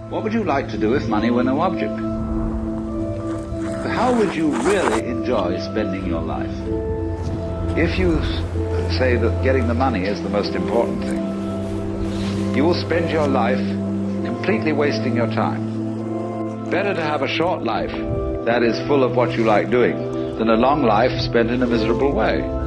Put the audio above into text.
What would you like to do if money were no object? How would you really enjoy spending your life? If you say that getting the money is the most important thing, you will spend your life completely wasting your time. Better to have a short life that is full of what you like doing than a long life spent in a miserable way.